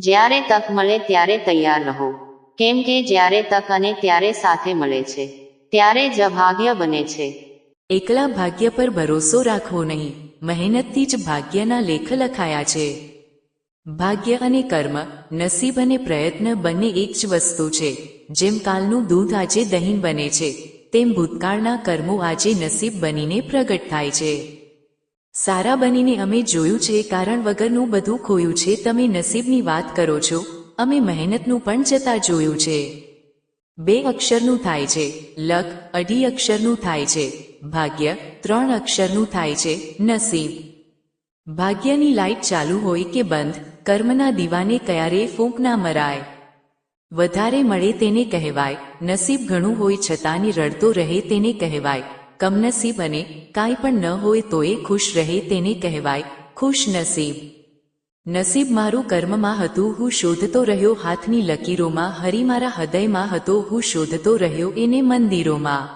જ્યારે તક મળે ત્યારે તૈયાર રહો, કેમ કે જ્યારે તક અને ત્યારે સાથે મળે છે ત્યારે જ ભાગ્ય બને છે. એકલા ભાગ્ય પર ભરોસો રાખવો નહીં, મહેનતથી જ ભાગ્યના લેખ લખાયા છે. ભાગ્ય અને કર્મ, નસીબ અને પ્રયત્ન બંને એક જ વસ્તુ છે. જેમ કાલનું દૂધ આજે દહીં બને છે, તેમ ભૂતકાળના કર્મો આજે નસીબ બનીને પ્રગટ થાય છે. સારા બનીને અમે જોયું છે, કારણ વગરનું બધું ખોયું છે. તમે નસીબની વાત કરો છો, અમે મહેનતનું પણ જતા જોયું છે. 2 અક્ષરનું થાય છે લક, 2.5 અક્ષરનું થાય છે ભાગ્ય, 3 અક્ષરનું થાય છે નસીબ. ભાગ્યની લાઇટ ચાલુ હોય કે બંધ, કર્મના દીવાને ક્યારેય ફૂંક ના મરાય. વધારે મળે તેને કહેવાય નસીબ, ઘણું હોય છતાં રડતો રહે તેને કહેવાય કમનસીબ, અને કાંઈ પણ ન હોય તોય ખુશ રહે તેને કહેવાય ખુશ નસીબ. નસીબ મારું કર્મમાં હતું, હું શોધતો રહ્યો હાથની લકીરોમાં. હરી મારા હૃદયમાં હતો, હું શોધતો રહ્યો એને મંદિરોમાં.